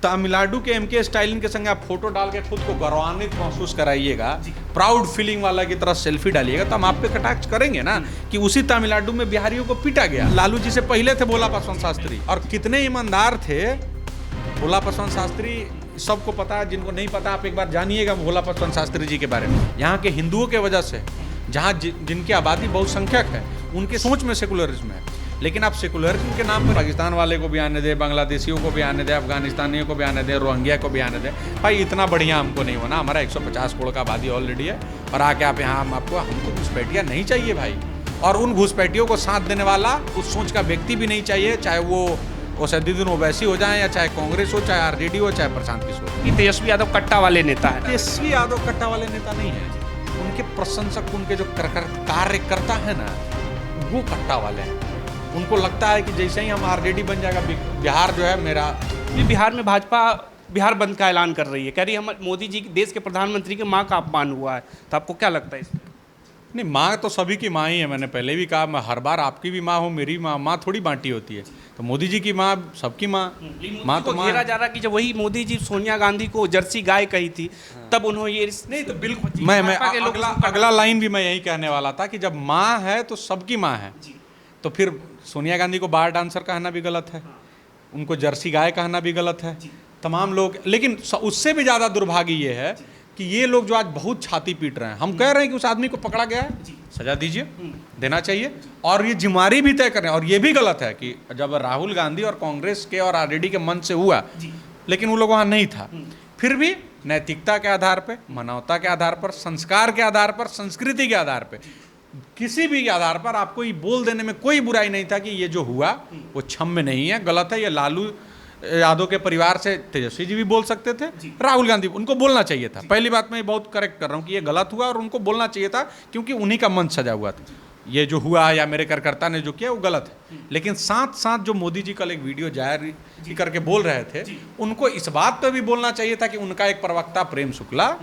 तमिलनाडु के MK Stalin के संग आप फोटो डाल के खुद को गौरवान्वित महसूस कराइएगा, प्राउड फीलिंग वाला की तरह सेल्फी डालिएगा, तो हम आप पे कटाक्ष करेंगे ना कि उसी तमिलनाडु में बिहारियों को पीटा गया। लालू जी से पहले थे भोला पासवान शास्त्री, और कितने ईमानदार थे भोला पासवान शास्त्री। सबको पता है, जिनको नहीं पता आप एक बार जानिएगा भोला पासवान शास्त्री जी के बारे में। यहाँ के हिंदुओं के वजह से, जहाँ जिनकी आबादी बहुसंख्यक है, उनके सोच में सेकुलरिज्म है, लेकिन आप सेकुलरिज्म के नाम पर पाकिस्तान वाले को भी आने दे, बांग्लादेशियों को भी आने दे, अफगानिस्तानियों को भी आने दे, रोहिंग्या को भी आने दे। भाई इतना बढ़िया हमको नहीं होना, हमारा 150 करोड़ का आबादी ऑलरेडी है, और आके आप यहाँ हमको घुसपैठिया नहीं चाहिए भाई। और उन घुसपैठियों को साथ देने वाला उस सोच का व्यक्ति भी नहीं चाहिए, चाहे वो असदुद्दीन ओवैसी हो जाए, या चाहे कांग्रेस हो, चाहे आरजेडी हो, चाहे प्रशांत किशोर। कि तेजस्वी यादव कट्टा वाले नेता है। तेजस्वी यादव कट्टा वाले नेता नहीं है, उनके प्रशंसक, उनके जो कार्यकर्ता है ना, वो कट्टा वाले हैं। उनको लगता है कि जैसे ही हम आरजेडी बन जाएगा, बिहार जो है मेरा। बिहार में भाजपा बिहार बंद का ऐलान कर रही है, कह रही है हम मोदी जी देश के प्रधानमंत्री के माँ का अपमान हुआ है, तो आपको क्या लगता है इसमें? नहीं, माँ तो सभी की माँ ही है। मैंने पहले भी कहा, मैं हर बार आपकी भी माँ हो, मेरी माँ थोड़ी बांटी होती है। तो मोदी जी की माँ सबकी माँ तो घेरा जा रहा कि जब वही मोदी जी सोनिया गांधी को जर्सी गाय कही थी, तब उन्होंने ये नहीं, तो बिल्कुल मैं अगला लाइन भी मैं यही कहने वाला था कि जब माँ है तो सबकी माँ है, तो फिर सोनिया गांधी को बार डांसर कहना भी गलत है, उनको जर्सी गाय कहना भी गलत है, तमाम लोग। लेकिन उससे भी ज़्यादा दुर्भाग्य ये है कि ये लोग जो आज बहुत छाती पीट रहे हैं, हम कह रहे हैं कि उस आदमी को पकड़ा गया है, सजा दीजिए, देना चाहिए, और ये जिम्मेदारी भी तय करें। और ये भी गलत है कि जब राहुल गांधी और कांग्रेस के और आरजेडी के मन से हुआ, लेकिन वो लोग वहाँ नहीं था, फिर भी नैतिकता के आधार पर, मानवता के आधार पर, संस्कार के आधार पर, संस्कृति के आधार पर, किसी भी आधार पर आपको ये बोल देने में कोई बुराई नहीं था कि ये जो हुआ वो क्षम्य नहीं है, गलत है। ये लालू यादव के परिवार से तेजस्वी जी भी बोल सकते थे, राहुल गांधी, उनको बोलना चाहिए था। पहली बात मैं बहुत करेक्ट कर रहा हूँ कि ये गलत हुआ, और उनको बोलना चाहिए था, क्योंकि उन्हीं का मन सजा हुआ था। ये जो हुआ या मेरे कार्यकर्ता ने जो किया वो गलत है। लेकिन साथ साथ जो मोदी जी कल एक वीडियो जारी करके बोल रहे थे, उनको इस बात पर भी बोलना चाहिए था कि उनका एक प्रवक्ता प्रेम शुक्ला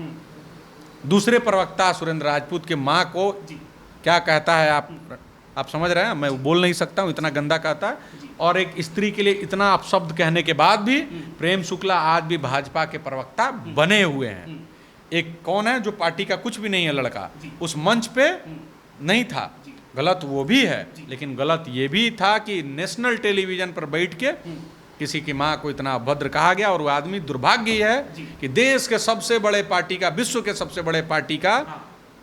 दूसरे प्रवक्ता सुरेंद्र राजपूत के माँ को क्या कहता है, आप समझ रहे हैं, मैं बोल नहीं सकता हूँ, इतना गंदा कहता है। और एक स्त्री के लिए इतना अपशब्द कहने के बाद भी प्रेम शुक्ला आज भी भाजपा के प्रवक्ता बने हुए हैं। एक कौन है जो पार्टी का कुछ भी नहीं है लड़का, उस मंच पे नहीं था। गलत वो भी है, लेकिन गलत ये भी था कि नेशनल टेलीविजन पर बैठ के किसी की माँ को इतना अभद्र कहा गया। और वो आदमी, दुर्भाग्य है कि देश के सबसे बड़े पार्टी का, विश्व के सबसे बड़े पार्टी का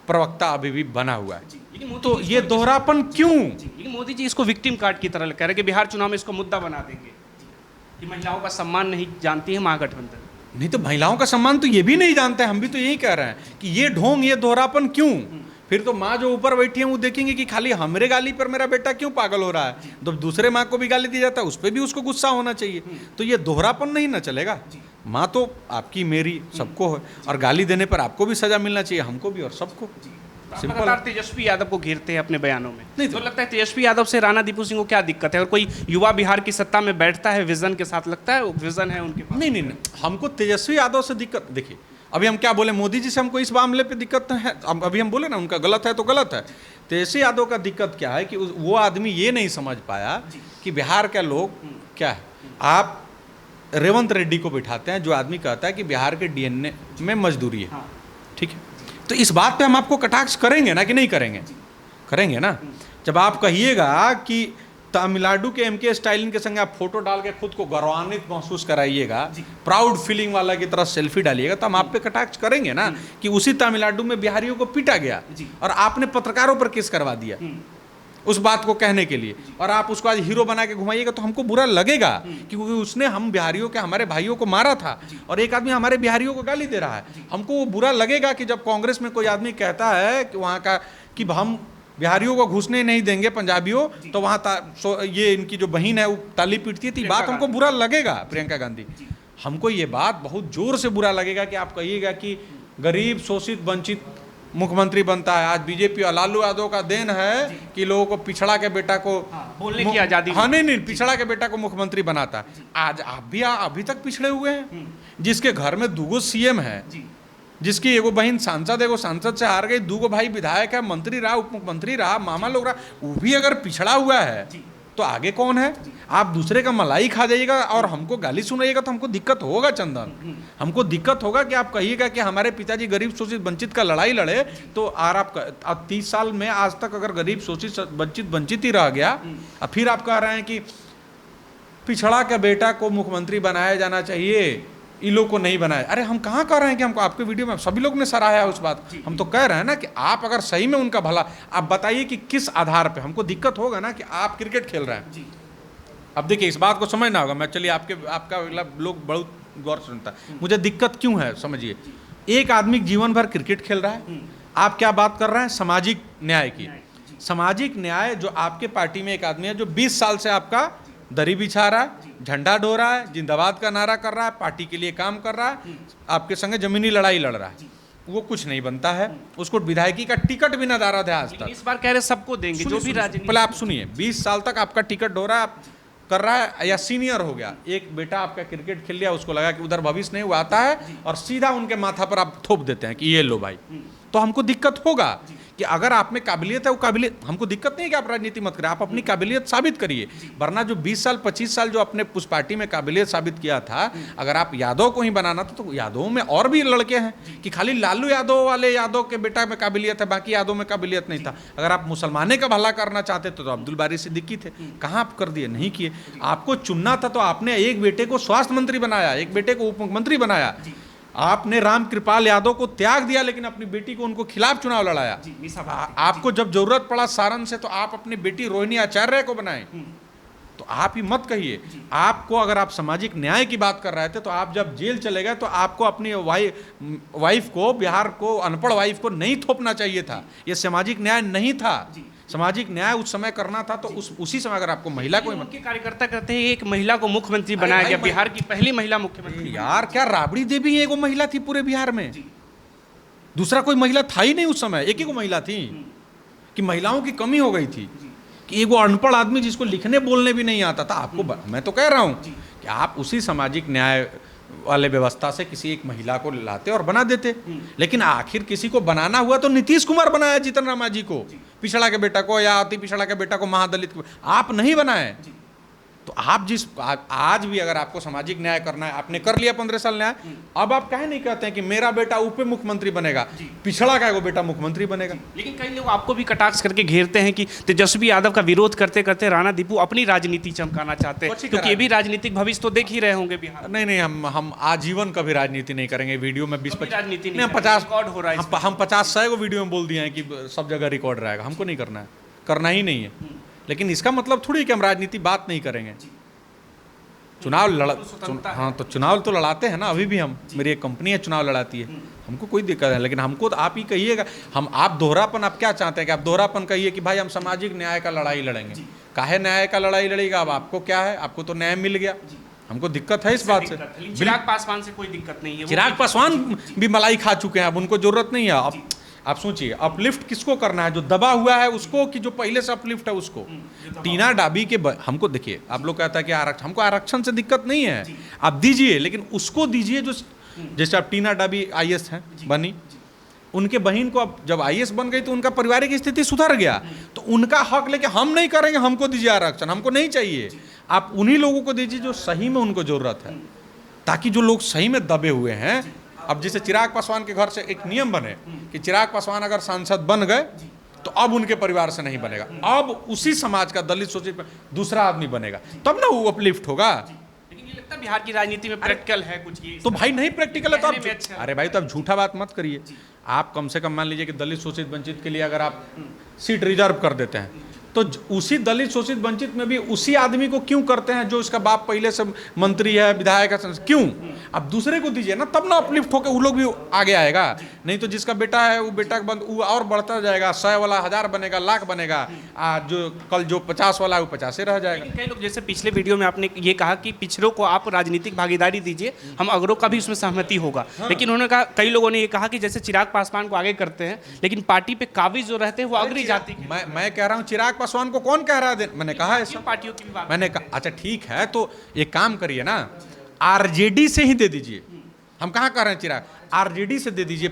प्रवक्ता अभी भी बना हुआ है। तो ये दोहरापन क्यों? लेकिन मोदी जी इसको विक्टिम कार्ड की तरह कह रहे कि बिहार चुनाव में इसको मुद्दा बना देंगे कि महिलाओं का सम्मान नहीं जानती है महागठबंधन। नहीं तो महिलाओं का सम्मान तो ये भी नहीं जानते हैं। हम भी तो यही कह रहे हैं कि ये ढोंग, ये दोहरापन क्यों? फिर तो माँ जो ऊपर बैठी है वो देखेंगे कि खाली हमरे गाली पर मेरा बेटा क्यों पागल हो रहा है, तो दूसरे माँ को भी गाली दी जाता है, उस पर भी उसको गुस्सा होना चाहिए। तो ये दोहरापन नहीं ना चलेगा। माँ तो आपकी, मेरी, सबको है, और गाली देने पर आपको भी सजा मिलना चाहिए, हमको भी और सबको। सिंपल। तेजस्वी यादव को घेरते हैं अपने बयानों में, नहीं तो लगता है तेजस्वी यादव से राणा दीपू सिंह को क्या दिक्कत है? और कोई युवा बिहार की सत्ता में बैठता है विजन के साथ, लगता है विजन है उनके पास? नहीं, हमको तेजस्वी यादव से दिक्कत, देखिए अभी हम क्या बोले, मोदी जी से हमको इस मामले पे दिक्कत है। अभी हम बोले ना उनका गलत है तो गलत है। तेजस्वी यादव का दिक्कत क्या है कि वो आदमी ये नहीं समझ पाया कि बिहार के लोग क्या है। आप रेवंत रेड्डी को बिठाते हैं, जो आदमी कहता है कि बिहार के डीएनए में मजदूरी है, ठीक है, तो इस बात पे हम आपको कटाक्ष करेंगे ना कि नहीं करेंगे? करेंगे ना। जब आप कहिएगा कि तमिलनाडु के एमके स्टालिन के संग आप फोटो डाल के खुद को गौरवान्वित महसूस कराइएगा, प्राउड फीलिंग वाला की तरह सेल्फी डालिएगा, तो हम आप पे कटाक्ष करेंगे ना कि उसी तमिलनाडु में बिहारियों को पीटा गया और आपने पत्रकारों पर केस करवा दिया उस बात को कहने के लिए, और आप उसको आज हीरो बना के घुमाइएगा, तो हमको बुरा लगेगा क्योंकि उसने हम बिहारियों के, हमारे भाइयों को मारा था, और एक आदमी हमारे बिहारियों को गाली दे रहा है। हमको वो बुरा लगेगा कि जब कांग्रेस में कोई आदमी कहता है कि वहाँ का कि हम बिहारियों को घुसने नहीं देंगे पंजाबियों, तो वहाँ ये इनकी जो बहन है वो ताली पीटती है, तो बात हमको बुरा लगेगा। प्रियंका गांधी, हमको ये बात बहुत जोर से बुरा लगेगा कि आप कहिएगा कि गरीब शोषित वंचित मुख्यमंत्री बनता है। आज बीजेपी और लालू यादव का देन है कि लोगों को, पिछड़ा के बेटा को बोलने की आजादी, हाँ नहीं, पिछड़ा के बेटा को मुख्यमंत्री बनाता है। आज आप भी अभी तक पिछड़े हुए हैं, जिसके घर में 2 सीएम है, जिसकी एगो बहन सांसद, एगो सांसद से हार गई, 2 भाई विधायक है, मंत्री रहा, उप मुख्यमंत्री रहा, मामा लोग रहा, वो भी अगर पिछड़ा हुआ है तो आगे कौन है? आप दूसरे का मलाई खा जाइएगा और हमको गाली सुनाइएगा तो हमको दिक्कत होगा चंदन। हमको दिक्कत होगा कि आप कहिएगा कि हमारे पिताजी गरीब शोषित वंचित का लड़ाई लड़े, तो आप 30 साल में आज तक अगर गरीब शोषित वंचित ही रह गया, और फिर आप कह रहे हैं कि पिछड़ा के बेटा को मुख्यमंत्री बनाया जाना चाहिए, इन लोग को नहीं बनाया। अरे हम कहाँ कह रहे हैं कि हमको, आपके वीडियो में सभी लोग ने सराहा उस बात। हम तो कह रहे हैं ना कि आप अगर सही में उनका भला, आप बताइए कि किस आधार पे। हमको दिक्कत होगा ना कि आप क्रिकेट खेल रहे हैं। अब देखिए इस बात को समझना होगा। मैं चलिए आपका लोग बहुत गौर से सुनता है, मुझे दिक्कत क्यों है समझिए। एक आदमी जीवन भर क्रिकेट खेल रहा है, आप क्या बात कर रहे हैं सामाजिक न्याय की। सामाजिक न्याय, जो आपके पार्टी में एक आदमी है जो 20 साल से आपका दरी बिछा रहा है, झंडा ढो रहा है, जिंदाबाद का नारा कर रहा है, पार्टी के लिए काम कर रहा है, आपके संगे जमीनी लड़ाई लड़ रहा है, वो कुछ नहीं बनता है, उसको विधायकी का टिकट भी ना दारा था आज तक। इस बार कह रहे सबको देंगे जो भी राजनीति। पहले आप सुनिए, 20 साल तक आपका टिकट ढो रहा है, आप कर रहा है, या सीनियर हो गया, एक बेटा आपका क्रिकेट खेल लिया, उसको लगा कि उधर भविष्य नहीं, वो आता है और सीधा उनके माथा पर आप थोप देते हैं कि ये लो भाई। तो हमको दिक्कत होगा कि अगर आप में काबिलियत है, वो काबिलियत, हमको दिक्कत नहीं है कि आप राजनीति मत करें, आप अपनी काबिलियत साबित करिए। वरना जो 20 साल 25 साल जो अपने उस पार्टी में काबिलियत साबित किया था, अगर आप यादव को ही बनाना था तो यादव में और भी लड़के हैं कि खाली लालू यादव वाले यादव के बेटा में काबिलियत है, बाकी यादव में काबिलियत नहीं था। अगर आप मुसलमाने का भला करना चाहते तो अब्दुल बारी सिद्दीकी थे, कहाँ आप कर दिए? नहीं किए। आपको चुनना था तो आपने एक बेटे को स्वास्थ्य मंत्री बनाया, एक बेटे को उप मुख्यमंत्री बनाया, आपने राम कृपाल यादव को त्याग दिया, लेकिन अपनी बेटी को उनको खिलाफ चुनाव लड़ाया। आपको जब जरूरत पड़ा सारण से तो आप अपनी बेटी रोहिणी आचार्य को बनाए। तो आप ही मत कहिए। आपको, अगर आप सामाजिक न्याय की बात कर रहे थे, तो आप जब जेल चले गए तो आपको अपनी वाइफ को, बिहार को, अनपढ़ वाइफ को नहीं थोपना चाहिए था। ये सामाजिक न्याय नहीं था। सामाजिक न्याय उस समय करना था तो उसी समय अगर आपको महिला को, उनके कार्यकर्ता कहते हैं एक महिला को मुख्यमंत्री बनाया गया, बिहार की पहली महिला मुख्यमंत्री। यार क्या राबड़ी देवी एक महिला थी पूरे बिहार में? दूसरा कोई महिला था ही नहीं उस समय, एक ही को महिला थी। कि महिलाओं की कमी हो गई थी कि एगो अनपढ़ आदमी जिसको लिखने बोलने भी नहीं आता था। आपको मैं तो कह रहा हूं कि आप उसी सामाजिक न्याय वाले व्यवस्था से किसी एक महिला को लाते और बना देते। लेकिन आखिर किसी को बनाना हुआ तो नीतीश कुमार बनाया जीतन राम मांझी को, पिछड़ा के बेटा को, या अति पिछड़ा के बेटा को, महादलित को। आप नहीं बनाए। तो आप आज भी अगर आपको सामाजिक न्याय करना है, आपने कर लिया 15 साल न्याय, अब आप काहे नहीं कहते हैं कि मेरा बेटा उप मुख्यमंत्री बनेगा, पिछड़ा का वो बेटा मुख्यमंत्री बनेगा? लेकिन कई लोग आपको भी कटाक्ष करके घेरते हैं कि तेजस्वी यादव का विरोध करते करते राणा दीपू अपनी राजनीति चमकाना चाहते हैं, क्योंकि ये भी राजनीतिक भविष्य तो देख ही रहे होंगे बिहार। नहीं, हम आजीवन कभी राजनीति नहीं करेंगे। वीडियो में 20-25 राजनीति नहीं, 50 रिकॉर्ड हो रहा है। हम 50-100 को वीडियो में बोल दिए हैं कि सब जगह रिकॉर्ड रहेगा। हमको नहीं करना है, करना ही नहीं है। लेकिन इसका मतलब थोड़ी कि हम राजनीति बात नहीं करेंगे। हाँ, तो चुनाव तो लड़ाते हैं ना। अभी भी मेरी एक कंपनी है, चुनाव लड़ाती है, हमको कोई दिक्कत है। लेकिन हमको तो आप ही कहिएगा, आप दोहरापन, आप क्या चाहते हैं कि आप दोहरापन कहिए कि भाई हम सामाजिक न्याय का लड़ाई लड़ेंगे। काहे न्याय का लड़ाई लड़ेगा? अब आपको क्या है, आपको तो न्याय मिल गया, हमको दिक्कत है इस बात से। चिराग पासवान से कोई दिक्कत नहीं है। चिराग पासवान भी मलाई खा चुके हैं, अब उनको जरूरत नहीं है। अब आप सोचिए, अपलिफ्ट किसको करना है? जो दबा हुआ है उसको, कि जो पहले से अपलिफ्ट है उसको? टीना डाबी के हमको देखिए, आप लोग कहता है कि हमको आरक्षण से दिक्कत नहीं है, आप दीजिए, लेकिन उसको दीजिए जो, जैसे आप टीना डाबी IAS हैं बनी, उनके बहन को अब जब IAS बन गई तो उनका पारिवारिक स्थिति सुधर गया, तो उनका हक लेके हम नहीं करेंगे, हमको दीजिए आरक्षण, हमको नहीं चाहिए। आप उन्हीं लोगों को दीजिए जो सही में उनको जरूरत है, ताकि जो लोग सही में दबे हुए हैं। अब जैसे चिराग पासवान के घर से एक नियम बने कि चिराग पासवान अगर सांसद बन गए तो अब उनके परिवार से नहीं बनेगा, अब उसी समाज का दलित शोषित दूसरा आदमी बनेगा, तब ना वो अपलिफ्ट होगा। लेकिन ये लगता है बिहार की राजनीति में प्रैक्टिकल है कुछ ये। तो भाई नहीं प्रैक्टिकल है तो आप, अच्छा। अरे भाई तो आप झूठा बात मत करिए। आप कम से कम मान लीजिए कि दलित शोषित वंचित के लिए अगर आप सीट रिजर्व कर देते हैं, तो उसी दलित शोषित वंचित में भी उसी आदमी को क्यों करते हैं जो इसका बाप पहले से मंत्री है, विधायक है? क्यों? अब दूसरे को दीजिए ना, तब ना अपलिफ्ट होकर वो लोग भी आगे आएगा। नहीं तो जिसका बेटा है वो बेटा वो और बढ़ता जाएगा, 100 वाला 1000 बनेगा, लाख बनेगा, जो कल जो 50 वाला है वो 50 रह जाएगा। कई लोग, जैसे पिछले वीडियो में आपने ये कहा कि पिछड़ों को आप राजनीतिक भागीदारी दीजिए, हम अगरों का भी उसमें सहमति होगा। लेकिन उन्होंने कहा, कई लोगों ने ये कहा कि जैसे चिराग पासवान को आगे करते हैं, लेकिन पार्टी पे काबिज जो रहते हैं वो अग्री जाति के। मैं कह रहा हूँ चिराग पासवान को कौन कह रहा है? मैंने कहा है पार्टियों की भी बात मैंने कहा, अच्छा ठीक है, तो एक काम करिए ना, RJD से ही दे दीजिए। हम कहाँ कह रहे हैं चिराग? RJD से दे दीजिए,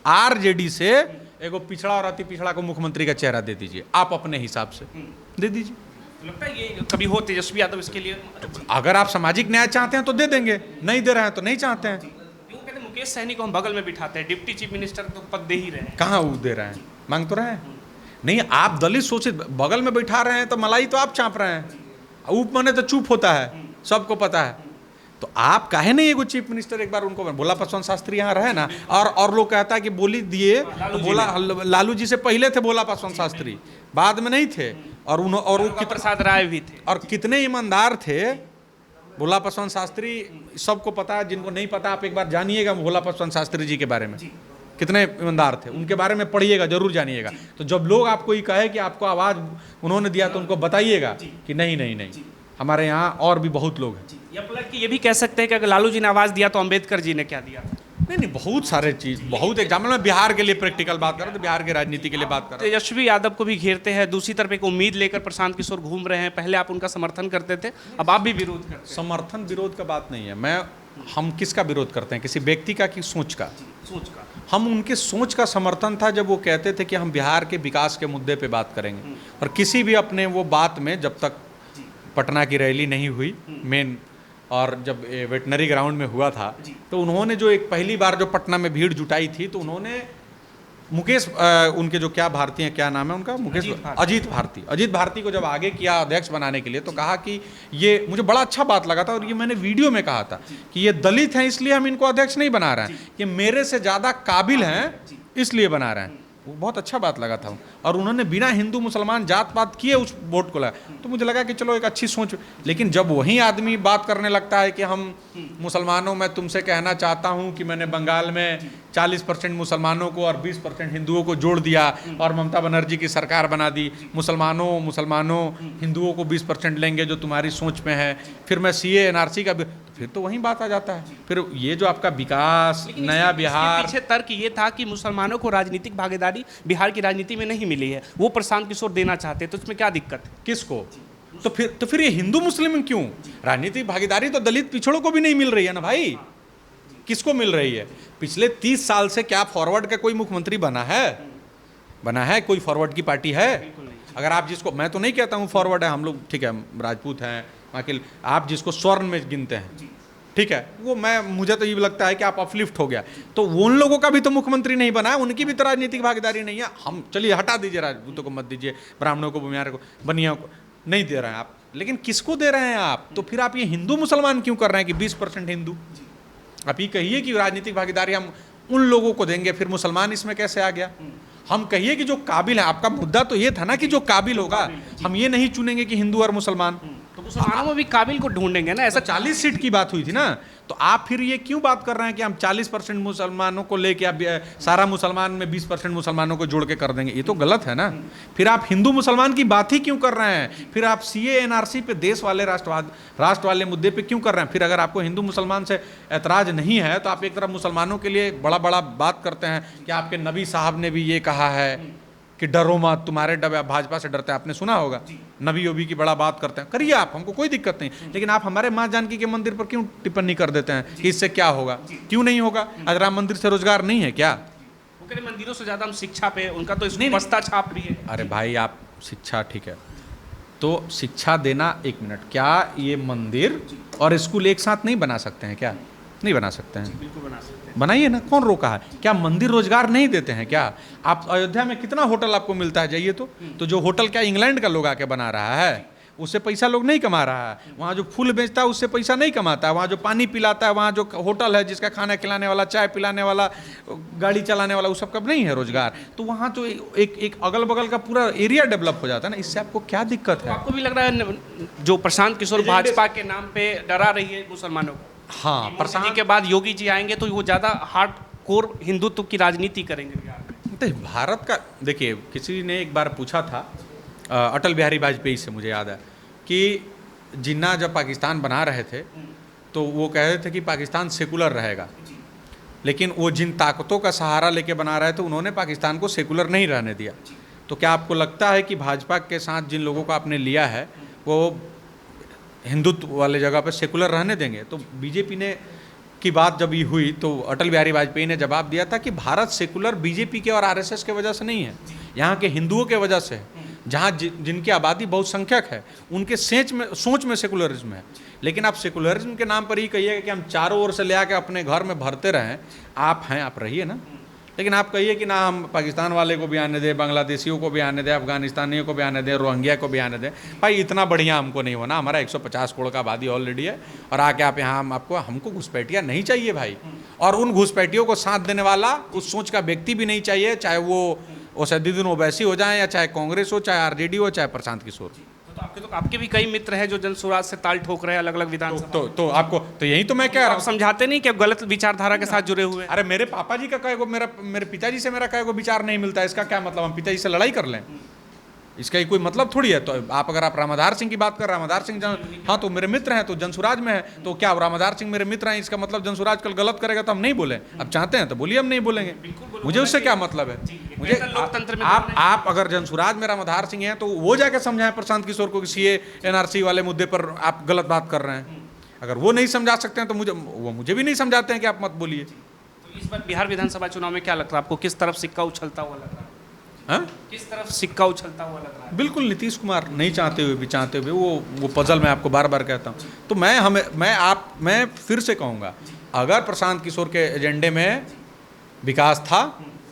RJD से एगो पिछड़ा और अति पिछड़ा को मुख्यमंत्री का चेहरा दे दीजिए, आप अपने हिसाब से दे दीजिए। तो लगता है ये कभी हो तेजस्वी यादव इसके लिए? अगर आप सामाजिक न्याय चाहते हैं तो दे देंगे, नहीं दे रहे हैं तो नहीं चाहते हैं। वो कहते हैं मुकेश सहनी को हम बगल में बिठाते हैं, डिप्टी चीफ मिनिस्टर तो पद दे ही रहे हैं। कहाँ वो दे रहे हैं, मांग तो रहे हैं। नहीं, आप दलित शोषित बगल में बैठा रहे हैं तो मलाई तो आप चाप रहे हैं, ऊप मने तो चुप होता है, सबको पता है। तो आप काहे नहीं एगो चीफ मिनिस्टर एक बार उनको, भोला पासवान शास्त्री यहाँ रहे ना, और लोग कहता है कि बोली दिए तो बोला, लालू जी से पहले थे भोला पासवान शास्त्री, बाद में नहीं थे। और वो प्रसाद राय भी थे, और कितने ईमानदार थे भोला पासवान शास्त्री, सबको पता है। जिनको नहीं पता आप एक बार जानिएगा भोला पासवान शास्त्री जी के बारे में, कितने ईमानदार थे, उनके बारे में पढ़िएगा, जरूर जानिएगा। तो जब लोग आपको ये कहे कि आपको आवाज़ उन्होंने दिया तो उनको बताइएगा कि नहीं नहीं नहीं, हमारे यहाँ और भी बहुत लोग हैं। या पलट के ये भी कह सकते हैं कि अगर लालू जी ने आवाज़ दिया तो अम्बेडकर जी ने क्या दिया? नहीं, बहुत सारे चीज़, बहुत एग्जाम्पल। मैं बिहार के लिए प्रैक्टिकल बात कर रहा हूँ, तो बिहार की राजनीति के लिए बात कर रहा हूँ। तेजस्वी यादव को भी घेरते हैं, दूसरी तरफ एक उम्मीद लेकर प्रशांत किशोर घूम रहे हैं। पहले आप उनका समर्थन करते थे, अब आप भी विरोध करते हैं। समर्थन विरोध का बात नहीं है। हम किसका विरोध करते हैं, किसी व्यक्ति का कि सोच का? सोच का। हम उनके सोच का समर्थन था जब वो कहते थे कि हम बिहार के विकास के मुद्दे पे बात करेंगे, और किसी भी अपने वो बात में, जब तक पटना की रैली नहीं हुई मेन, और जब वेटनरी ग्राउंड में हुआ था, तो उन्होंने जो एक पहली बार जो पटना में भीड़ जुटाई थी, तो उन्होंने मुकेश उनके जो क्या भारती हैं, क्या नाम है उनका, मुकेश अजीत भारती को जब आगे किया अध्यक्ष बनाने के लिए, तो कहा कि ये मुझे बड़ा अच्छा बात लगा था, और ये मैंने वीडियो में कहा था कि ये दलित हैं इसलिए हम इनको अध्यक्ष नहीं बना रहे हैं, ये मेरे से ज़्यादा काबिल हैं इसलिए बना रहे हैं। वो बहुत अच्छा बात लगा था, और उन्होंने बिना हिंदू मुसलमान जात पात किए उस वोट को लगा, तो मुझे लगा कि चलो एक अच्छी सोच। लेकिन जब वही आदमी बात करने लगता है कि हम मुसलमानों, मैं तुमसे कहना चाहता हूं कि मैंने बंगाल में 40% मुसलमानों को और 20% हिंदुओं को जोड़ दिया, और ममता बनर्जी की सरकार बना दी, मुसलमानों हिंदुओं को 20% लेंगे जो तुम्हारी सोच में है, फिर मैं CA NRC का, फिर तो वही बात आ जाता है। फिर ये जो आपका विकास, नया बिहार, पीछे तर्क ये था कि मुसलमानों को राजनीतिक भागीदारी बिहार की राजनीति में नहीं मिली है, वो प्रशांत किशोर देना चाहते हैं, तो इसमें क्या दिक्कत है? किसको? तो फिर ये हिंदू मुस्लिम क्यों? राजनीतिक भागीदारी तो दलित पिछड़ों को भी नहीं मिल रही है ना भाई, किसको मिल रही है? पिछले 30 साल से क्या फॉरवर्ड का कोई मुख्यमंत्री बना है? कोई फॉरवर्ड की पार्टी है? अगर आप जिसको, मैं तो नहीं कहता हूँ फॉरवर्ड है, हम लोग ठीक है राजपूत हैं, बाकी आप जिसको स्वर्ण में गिनते हैं, ठीक है, वो मुझे तो ये लगता है कि आप अपलिफ्ट हो गया, तो उन लोगों का भी तो मुख्यमंत्री नहीं बना है, उनकी भी तो राजनीतिक भागीदारी नहीं है। हम चलिए हटा दीजिए, राजपूतों को मत दीजिए, ब्राह्मणों को, भूमिहार को, बनिया को नहीं दे रहे हैं आप, लेकिन किसको दे रहे हैं आप? तो फिर आप ये हिंदू मुसलमान क्यों कर रहे हैं कि 20% हिंदू? आप ये कहिए कि राजनीतिक भागीदारी हम उन लोगों को देंगे, फिर मुसलमान इसमें कैसे आ गया? हम कहिए कि जो काबिल है, आपका मुद्दा तो ये था ना कि जो काबिल होगा, हम ये नहीं चुनेंगे कि हिंदू और मुसलमान, तो मुसलमानों में भी काबिल को ढूंढेंगे ना। ऐसा 40 सीट की बात हुई थी ना, तो आप फिर ये क्यों बात कर रहे हैं कि हम 40% मुसलमानों को लेके आप सारा मुसलमान में 20% मुसलमानों को जोड़ के कर देंगे? ये तो गलत है ना। फिर आप हिंदू मुसलमान की बात ही क्यों कर रहे हैं? फिर आप CA NRC पे, देश वाले राष्ट्र वाले मुद्दे पे क्यों कर रहे हैं? फिर अगर आपको हिंदू मुसलमान से ऐतराज नहीं है, तो आप एक तरफ मुसलमानों के लिए बड़ा बड़ा बात करते हैं कि आपके नबी साहब ने भी ये कहा है कि डरो मत, तुम्हारे डर भाजपा से डरते हैं, आपने सुना होगा, नबी योबी की बड़ा बात करते हैं, करिए आप, हमको कोई दिक्कत नहीं, लेकिन आप हमारे माँ जानकी के मंदिर पर क्यों टिप्पणी कर देते हैं कि इससे क्या होगा? क्यों नहीं होगा? आज राम मंदिर से रोजगार नहीं है क्या? वो कहते मंदिरों से ज्यादा हम शिक्षा पे, उनका तो इसमें बस्ता छाप भी है। अरे भाई, आप शिक्षा, ठीक है, तो शिक्षा देना, एक मिनट, क्या ये मंदिर और स्कूल एक साथ नहीं बना सकते हैं क्या? नहीं बना सकते हैं? बिल्कुल बना सकते हैं, बनाइए ना, कौन रोका है? क्या मंदिर रोजगार नहीं देते हैं क्या? आप अयोध्या में कितना होटल आपको मिलता है, जाइए तो जो होटल क्या इंग्लैंड का लोग आके बना रहा है, उससे पैसा लोग नहीं कमा रहा है। वहाँ जो फूल बेचता है उससे पैसा नहीं कमाता है, वहाँ जो पानी पिलाता है, वहाँ जो होटल है जिसका खाना खिलाने वाला, चाय पिलाने वाला, गाड़ी चलाने वाला, वो सब कब नहीं है रोजगार? तो वहाँ तो एक अगल बगल का पूरा एरिया डेवलप हो जाता है ना, इससे आपको क्या दिक्कत है? आपको भी लग रहा है जो प्रशांत किशोर भाजपा के नाम पे डरा रही है मुसलमानों को? हाँ, प्रशांत जी के बाद योगी जी आएंगे तो वो ज़्यादा हार्ड कोर हिंदुत्व की राजनीति करेंगे बिहार में। तो भारत का, देखिए, किसी ने एक बार पूछा था, अटल बिहारी वाजपेयी से मुझे याद है, कि जिन्ना जब पाकिस्तान बना रहे थे तो वो कह रहे थे कि पाकिस्तान सेकुलर रहेगा, लेकिन वो जिन ताकतों का सहारा लेके बना रहे थे उन्होंने पाकिस्तान को सेकुलर नहीं रहने दिया। तो क्या आपको लगता है कि भाजपा के साथ जिन लोगों को आपने लिया है वो हिंदुत्व वाले जगह पे सेकुलर रहने देंगे? तो बीजेपी ने की बात जब ये हुई तो अटल बिहारी वाजपेयी ने जवाब दिया था कि भारत सेकुलर बीजेपी के और आरएसएस के वजह से नहीं है, यहाँ के हिंदुओं के वजह से है। जहाँ जिनकी आबादी बहुसंख्यक है उनके सोच में सेकुलरिज्म है। लेकिन आप सेकुलरिज्म के नाम पर ही कहिएगा कि हम चारों ओर से ले आके अपने घर में भरते रहें, आप हैं, आप रहिए ना। लेकिन आप कहिए कि ना हम पाकिस्तान वाले को भी आने दें, बांग्लादेशियों को भी आने दें, अफगानिस्तानियों को भी आने दें, रोहिंग्या को भी आने दें। भाई इतना बढ़िया हमको नहीं होना, हमारा 150 करोड़ का आबादी ऑलरेडी है और आके आप यहाँ हमको घुसपैठिया नहीं चाहिए भाई। और उन घुसपैठियों को साथ देने वाला उस सोच का व्यक्ति भी नहीं चाहिए, चाहे वो असदुद्दीन ओवैसी हो जाए या चाहे कांग्रेस हो, चाहे आरजेडी हो, चाहे प्रशांत किशोर। तो आपके भी कई मित्र हैं जो जनसुराज से ताल ठोक रहे हैं अलग अलग विधानसभा। तो आपको तो यही तो मैं कह रहा हूँ, समझाते नहीं कि आप गलत विचारधारा के साथ जुड़े हुए हैं। अरे मेरे पापा जी का कहेगो, मेरे पिताजी से मेरा कहेगो विचार नहीं मिलता है, इसका क्या मतलब हम पिताजी से लड़ाई कर लें? इसका कोई मतलब थोड़ी है। तो अगर आप रामाधार सिंह की बात कर, रामाधार सिंह हाँ तो मेरे मित्र हैं, तो जनसुराज में है, तो क्या रामाधार सिंह मेरे मित्र हैं इसका मतलब जनसुराज कल गलत करेगा तो हम नहीं बोले? अब चाहते हैं तो बोलिए, हम नहीं बोलेंगे, मुझे उससे क्या मतलब है। मुझे आप अगर जनसुराज में रामाधार सिंह हैं तो वो जाकर समझाएं प्रशांत किशोर को कि सीए एनआरसी वाले मुद्दे पर आप गलत बात कर रहे हैं। अगर वो नहीं समझा सकते हैं तो मुझे भी नहीं समझाते हैं कि आप मत बोलिए। तो इस बार बिहार विधानसभा चुनाव में क्या लगता है आपको, किस तरफ सिक्का उछलता हुआ लग रहा है? हाँ? किस तरफ सिक्का उछलता हुआ लग रहा है? बिल्कुल नीतीश कुमार, नहीं चाहते हुए भी चाहते हुए वो पजल मैं आपको बार बार कहता हूँ। तो मैं फिर से कहूँगा, अगर प्रशांत किशोर के एजेंडे में विकास था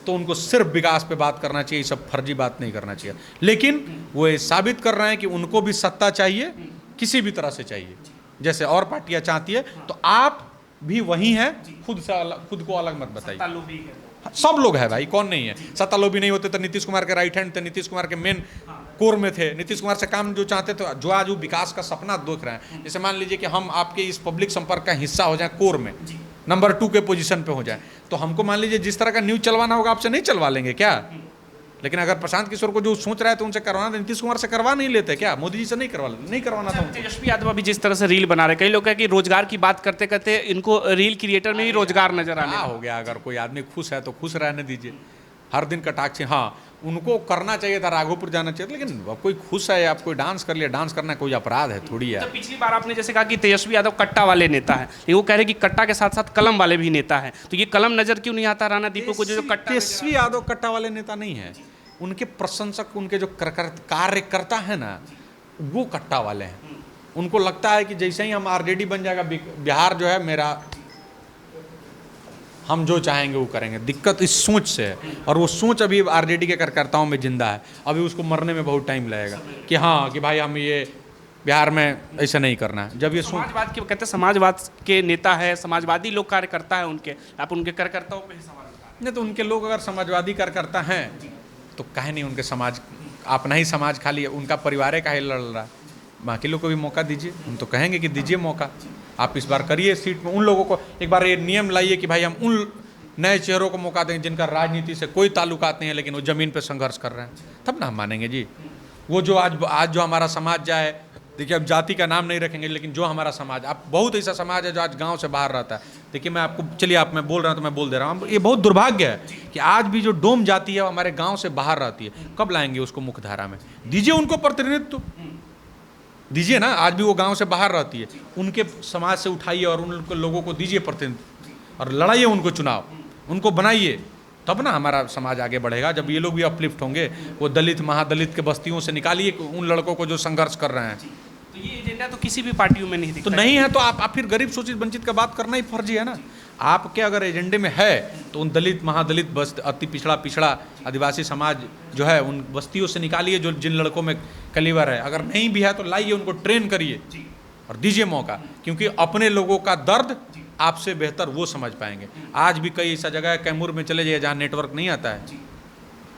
तो उनको सिर्फ विकास पे बात करना चाहिए, सब फर्जी बात नहीं करना चाहिए। लेकिन वो ये साबित कर रहे हैं कि उनको भी सत्ता चाहिए, किसी भी तरह से चाहिए, जैसे और पार्टियां चाहती है। तो आप भी वही हैं, खुद को अलग मत बताइए। सब लोग है भाई, कौन नहीं है? सत्ता लोभी नहीं होते तो नीतीश कुमार के राइट हैंड थे, नीतीश कुमार के मेन कोर में थे, नीतीश कुमार से काम जो चाहते थे, जो आज वो विकास का सपना देख रहे हैं। जैसे मान लीजिए कि हम आपके इस पब्लिक संपर्क का हिस्सा हो जाए, कोर में नंबर 2 के पोजीशन पे हो जाए, तो हमको मान लीजिए जिस तरह का न्यूज चलवाना होगा आपसे नहीं चलवा लेंगे क्या? लेकिन अगर प्रशांत किशोर को जो सोच रहा है तो उनसे करवाना, तो नीतीश कुमार से करवा नहीं लेते क्या? मोदी जी से नहीं करवाना था। तेजस्वी यादव अभी जिस तरह से रील बना रहे, कई लोग हैं कि रोजगार की बात करते करते इनको रील क्रिएटर में ही रोजगार नजर आने हो गया। अगर कोई आदमी खुश है तो खुश रहने दीजिए, हर दिन कटाक्ष। हाँ, उनको करना चाहिए था, राघोपुर जाना चाहिए, लेकिन अब कोई खुश है, आप कोई डांस कर लिया, डांस करना कोई अपराध है थोड़ी है। तो पिछली बार आपने जैसे कहा कि तेजस्वी यादव कट्टा वाले नेता है, वो कह रहे कि कट्टा के साथ साथ कलम वाले भी नेता है, तो ये कलम नजर क्यों नहीं आता राणा दीपू को? जो कट्टा, तेजस्वी यादव कट्टा वाले नेता नहीं है, उनके प्रशंसक, उनके जो कार्यकर्ता है ना, वो कट्टा वाले हैं। उनको लगता है कि जैसे ही हम आरजेडी बन जाएगा, बिहार जो है मेरा, हम जो चाहेंगे वो करेंगे। दिक्कत इस सोच से है, और वो सोच अभी आरजेडी के कार्यकर्ताओं में जिंदा है। अभी उसको मरने में बहुत टाइम लगेगा कि हाँ कि भाई हम ये बिहार में ऐसा नहीं करना है। जब ये समाजवाद के कहते हैं, समाजवाद के नेता है, समाजवादी लोग कार्यकर्ता है उनके, आप उनके कार्यकर्ताओं पे ही सवाल नहीं, तो उनके लोग अगर समाजवादी कार्यकर्ता हैं तो काहे नहीं उनके समाज, अपना ही समाज खाली उनका परिवार का ही लड़ रहा है, बाकी लोग को भी मौका दीजिए। हम तो कहेंगे कि दीजिए मौका, आप इस बार करिए सीट में उन लोगों को, एक बार ये नियम लाइए कि भाई हम उन नए चेहरों को मौका देंगे जिनका राजनीति से कोई ताल्लुकात नहीं है, लेकिन वो ज़मीन पे संघर्ष कर रहे हैं, तब ना हम मानेंगे जी। वो जो आज जो हमारा समाज जाए, देखिए अब जाति का नाम नहीं रखेंगे, लेकिन जो हमारा समाज, आप बहुत ऐसा समाज है जो आज गांव से बाहर रहता है। देखिए मैं आपको, चलिए आप मैं बोल रहा हूँ तो मैं बोल दे रहा हूँ, ये बहुत दुर्भाग्य है कि आज भी जो डोम जाति है वो हमारे गांव से बाहर रहती है। कब लाएंगे उसको मुख्य धारा में? दीजिए उनको प्रतिनिधित्व, दीजिए ना। आज भी वो गांव से बाहर रहती है, उनके समाज से उठाइए और उन लोगों को दीजिए प्रतिनिधित्व और लड़ाइए उनको, चुनाव उनको बनाइए, तब ना हमारा समाज आगे बढ़ेगा। जब ये लोग भी अपलिफ्ट होंगे, वो दलित महादलित के बस्तियों से निकालिए उन लड़कों को जो संघर्ष कर रहे हैं। तो ये एजेंडा तो किसी भी पार्टियों में नहीं दिखता। तो नहीं है तो आप फिर गरीब शोषित वंचित का बात करना ही फर्जी है ना। आपके अगर एजेंडे में है तो उन दलित महादलित अति पिछड़ा आदिवासी समाज जो है उन बस्तियों से निकालिए जो जिन लड़कों में कलीवर है। अगर नहीं भी है तो लाइए, उनको ट्रेन करिए और दीजिए मौका, क्योंकि अपने लोगों का दर्द आपसे बेहतर वो समझ पाएंगे। आज भी कई ऐसा जगह है, कैमूर में चले जाइए जहाँ नेटवर्क नहीं आता है,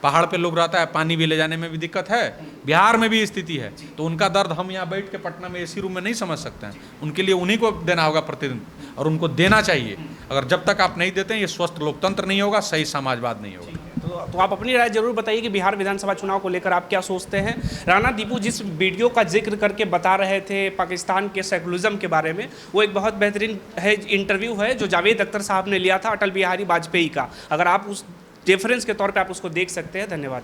पहाड़ पे लोग रहता है, पानी भी ले जाने में भी दिक्कत है, बिहार में भी स्थिति है। तो उनका दर्द हम यहाँ बैठ के पटना में एसी रूम में नहीं समझ सकते हैं। उनके लिए उन्हीं को देना होगा प्रतिदिन, और उनको देना चाहिए। अगर जब तक आप नहीं देते हैं, ये स्वस्थ लोकतंत्र नहीं होगा, सही समाजवाद नहीं होगा। तो आप अपनी राय जरूर बताइए कि बिहार विधानसभा चुनाव को लेकर आप क्या सोचते हैं। राणा दीपू जिस वीडियो का जिक्र करके बता रहे थे पाकिस्तान के सेकुलरिज्म के बारे में, वो एक बहुत बेहतरीन है इंटरव्यू है जो जावेद अख्तर साहब ने लिया था अटल बिहारी वाजपेयी का। अगर आप उस रेफरेंस के तौर पे आप उसको देख सकते हैं। धन्यवाद।